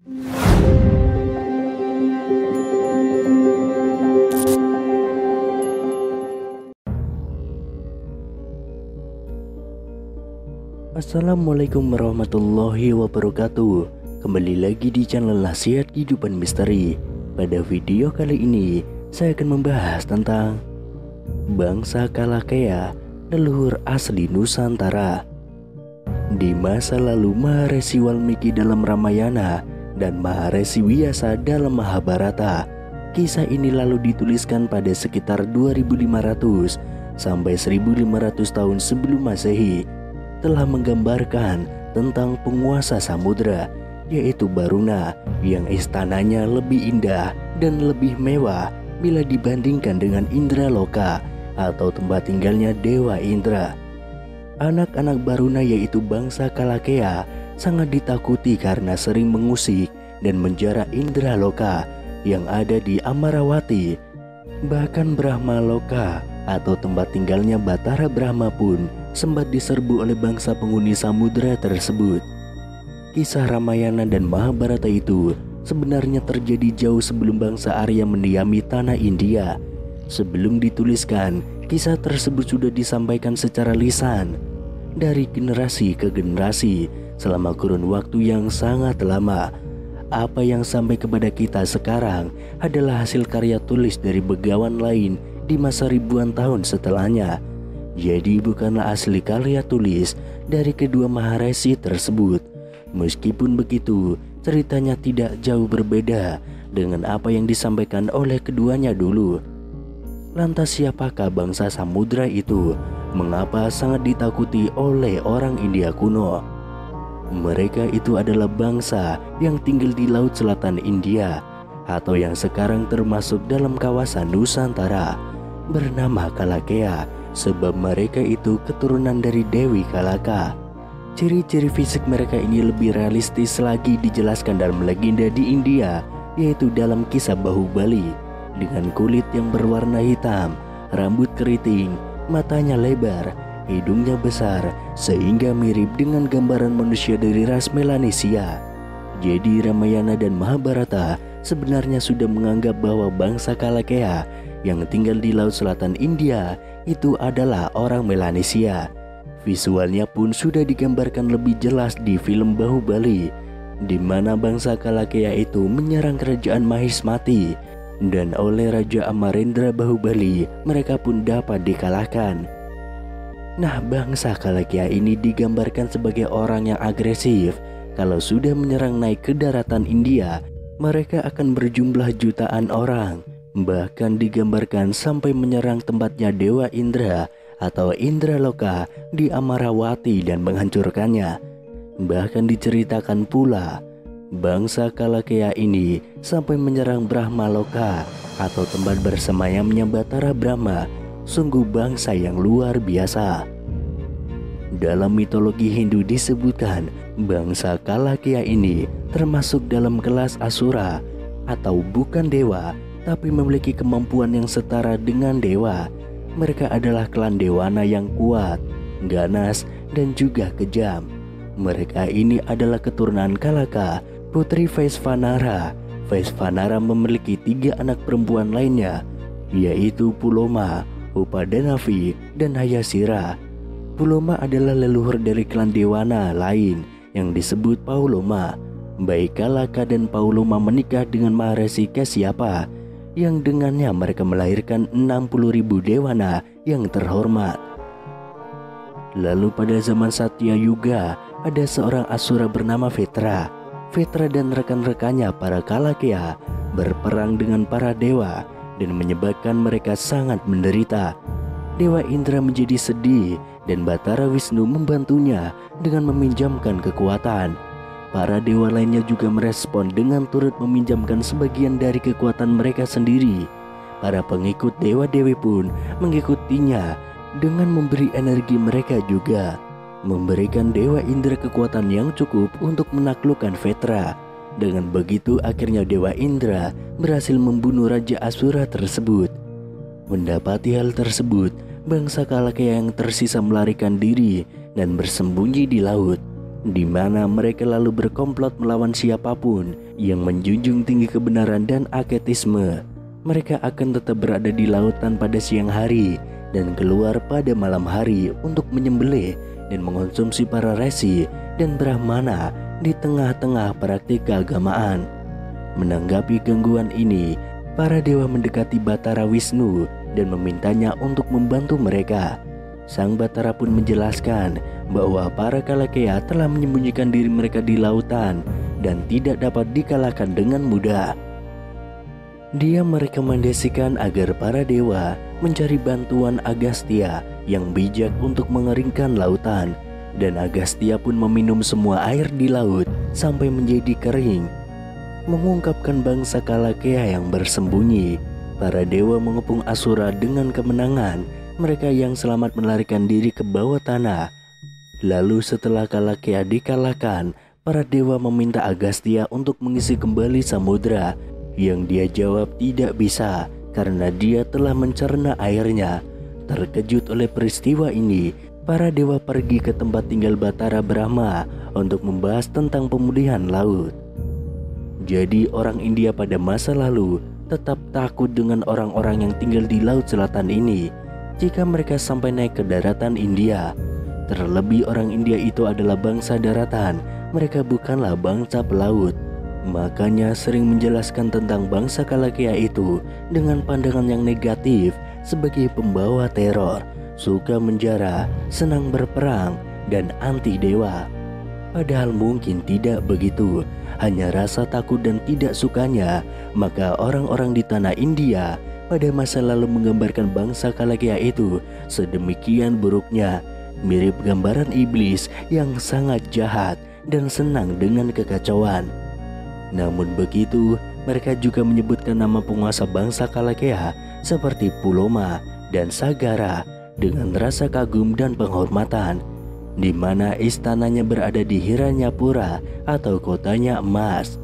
Assalamualaikum warahmatullahi wabarakatuh. Kembali lagi di channel Nasihat Kehidupan Misteri. Pada video kali ini saya akan membahas tentang bangsa Kalakea, leluhur asli Nusantara. Di masa lalu Maharesi Walmiki dalam Ramayana dan Maharesi Vyasa dalam Mahabharata. Kisah ini lalu dituliskan pada sekitar 2500 sampai 1500 tahun sebelum Masehi. Telah menggambarkan tentang penguasa samudra, yaitu Baruna, yang istananya lebih indah dan lebih mewah bila dibandingkan dengan Indraloka atau tempat tinggalnya Dewa Indra. Anak-anak Baruna yaitu bangsa Kalakea sangat ditakuti karena sering mengusik dan menjara Indraloka yang ada di Amarawati. Bahkan Brahmaloka atau tempat tinggalnya Batara Brahma pun sempat diserbu oleh bangsa penghuni samudra tersebut. Kisah Ramayana dan Mahabharata itu sebenarnya terjadi jauh sebelum bangsa Arya mendiami tanah India. Sebelum dituliskan, kisah tersebut sudah disampaikan secara lisan dari generasi ke generasi selama kurun waktu yang sangat lama. Apa yang sampai kepada kita sekarang adalah hasil karya tulis dari begawan lain di masa ribuan tahun setelahnya. Jadi bukanlah asli karya tulis dari kedua Maharesi tersebut. Meskipun begitu, ceritanya tidak jauh berbeda dengan apa yang disampaikan oleh keduanya dulu. Lantas siapakah bangsa samudra itu? Mengapa sangat ditakuti oleh orang India kuno? Mereka itu adalah bangsa yang tinggal di Laut Selatan India atau yang sekarang termasuk dalam kawasan Nusantara, bernama Kalakea, sebab mereka itu keturunan dari Dewi Kalaka. Ciri-ciri fisik mereka ini lebih realistis lagi dijelaskan dalam legenda di India, yaitu dalam kisah Bahubali, dengan kulit yang berwarna hitam, rambut keriting, matanya lebar, hidungnya besar, sehingga mirip dengan gambaran manusia dari ras Melanesia. Jadi Ramayana dan Mahabharata sebenarnya sudah menganggap bahwa bangsa Kalakea yang tinggal di Laut Selatan India itu adalah orang Melanesia. Visualnya pun sudah digambarkan lebih jelas di film Bahubali, di mana bangsa Kalakea itu menyerang kerajaan Mahismati, dan oleh Raja Amarendra Bahubali mereka pun dapat dikalahkan. Nah, bangsa Kalakea ini digambarkan sebagai orang yang agresif. Kalau sudah menyerang naik ke daratan India, mereka akan berjumlah jutaan orang. Bahkan digambarkan sampai menyerang tempatnya Dewa Indra atau Indraloka di Amarawati dan menghancurkannya. Bahkan diceritakan pula bangsa Kalakea ini sampai menyerang Brahmaloka atau tempat bersemayamnya Batara Brahma. Sungguh bangsa yang luar biasa. Dalam mitologi Hindu disebutkan bangsa Kalakea ini termasuk dalam kelas Asura atau bukan dewa, tapi memiliki kemampuan yang setara dengan dewa. Mereka adalah klan Dewana yang kuat, ganas, dan juga kejam. Mereka ini adalah keturunan Kalaka, putri Vaisvanara. Vaisvanara memiliki 3 anak perempuan lainnya, yaitu Puloma, Upadanavi, dan Hayasira. Puloma adalah leluhur dari klan Dewana lain yang disebut Pauloma. Baik Kalaka dan Pauloma menikah dengan Maharesi Kasyapa, yang dengannya mereka melahirkan 60.000 Dewana yang terhormat. Lalu pada zaman Satya Yuga ada seorang Asura bernama Vetra. Vetra dan rekan-rekannya para Kalakea berperang dengan para dewa dan menyebabkan mereka sangat menderita. Dewa Indra menjadi sedih dan Batara Wisnu membantunya dengan meminjamkan kekuatan. Para dewa lainnya juga merespon dengan turut meminjamkan sebagian dari kekuatan mereka sendiri. Para pengikut dewa-dewi pun mengikutinya dengan memberi energi mereka juga, memberikan Dewa Indra kekuatan yang cukup untuk menaklukkan Vetra. Dengan begitu akhirnya Dewa Indra berhasil membunuh Raja Asura tersebut. Mendapati hal tersebut, bangsa Kalakea yang tersisa melarikan diri dan bersembunyi di laut. di mana mereka lalu berkomplot melawan siapapun yang menjunjung tinggi kebenaran dan asketisme. Mereka akan tetap berada di lautan pada siang hari dan keluar pada malam hari untuk menyembelih dan mengonsumsi para resi dan brahmana di tengah-tengah praktik keagamaan. Menanggapi gangguan ini, para dewa mendekati Batara Wisnu dan memintanya untuk membantu mereka. Sang Batara pun menjelaskan bahwa para Kalakya telah menyembunyikan diri mereka di lautan dan tidak dapat dikalahkan dengan mudah. Dia merekomendasikan agar para dewa mencari bantuan Agastya yang bijak untuk mengeringkan lautan, dan Agastya pun meminum semua air di laut sampai menjadi kering. Mengungkapkan bangsa Kalakya yang bersembunyi, para dewa mengepung Asura dengan kemenangan. Mereka yang selamat melarikan diri ke bawah tanah. Lalu setelah Kalakya dikalahkan, para dewa meminta Agastya untuk mengisi kembali samudra, yang dia jawab tidak bisa karena dia telah mencerna airnya. Terkejut oleh peristiwa ini, para dewa pergi ke tempat tinggal Batara Brahma untuk membahas tentang pemulihan laut. Jadi orang India pada masa lalu tetap takut dengan orang-orang yang tinggal di laut selatan ini jika mereka sampai naik ke daratan India. Terlebih orang India itu adalah bangsa daratan, mereka bukanlah bangsa pelaut. Makanya sering menjelaskan tentang bangsa Kalakya itu dengan pandangan yang negatif sebagai pembawa teror, suka menjara, senang berperang, dan anti dewa. Padahal mungkin tidak begitu, hanya rasa takut dan tidak sukanya. Maka orang-orang di tanah India pada masa lalu menggambarkan bangsa Kalakya itu sedemikian buruknya, mirip gambaran iblis yang sangat jahat dan senang dengan kekacauan. Namun begitu, mereka juga menyebutkan nama penguasa bangsa Kalakya seperti Puloma dan Sagara dengan rasa kagum dan penghormatan, di mana istananya berada di Hiranyapura atau kotanya emas.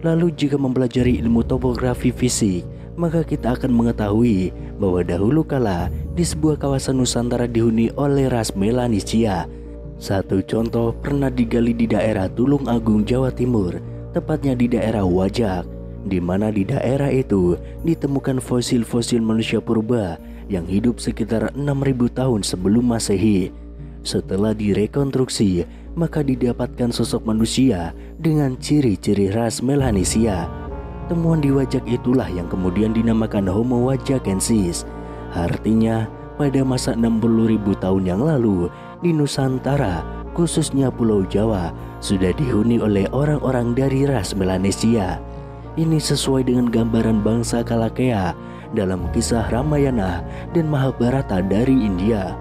Lalu jika mempelajari ilmu topografi fisik, maka kita akan mengetahui bahwa dahulu kala di sebuah kawasan Nusantara dihuni oleh ras Melanesia. Satu contoh pernah digali di daerah Tulung Agung, Jawa Timur, tepatnya di daerah Wajak, di mana di daerah itu ditemukan fosil-fosil manusia purba yang hidup sekitar 6.000 tahun sebelum Masehi. Setelah direkonstruksi, maka didapatkan sosok manusia dengan ciri-ciri ras Melanesia. Temuan di Wajak itulah yang kemudian dinamakan Homo wajakensis. Artinya, pada masa 60.000 tahun yang lalu di Nusantara, khususnya Pulau Jawa, sudah dihuni oleh orang-orang dari ras Melanesia. Ini sesuai dengan gambaran bangsa Kalakya dalam kisah Ramayana dan Mahabharata dari India.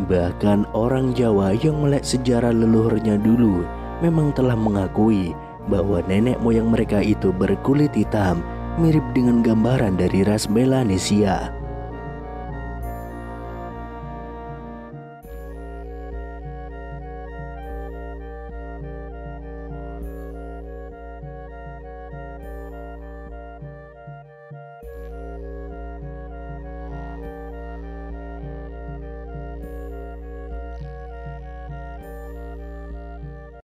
Bahkan orang Jawa yang melek sejarah leluhurnya dulu memang telah mengakui bahwa nenek moyang mereka itu berkulit hitam, mirip dengan gambaran dari ras Melanesia.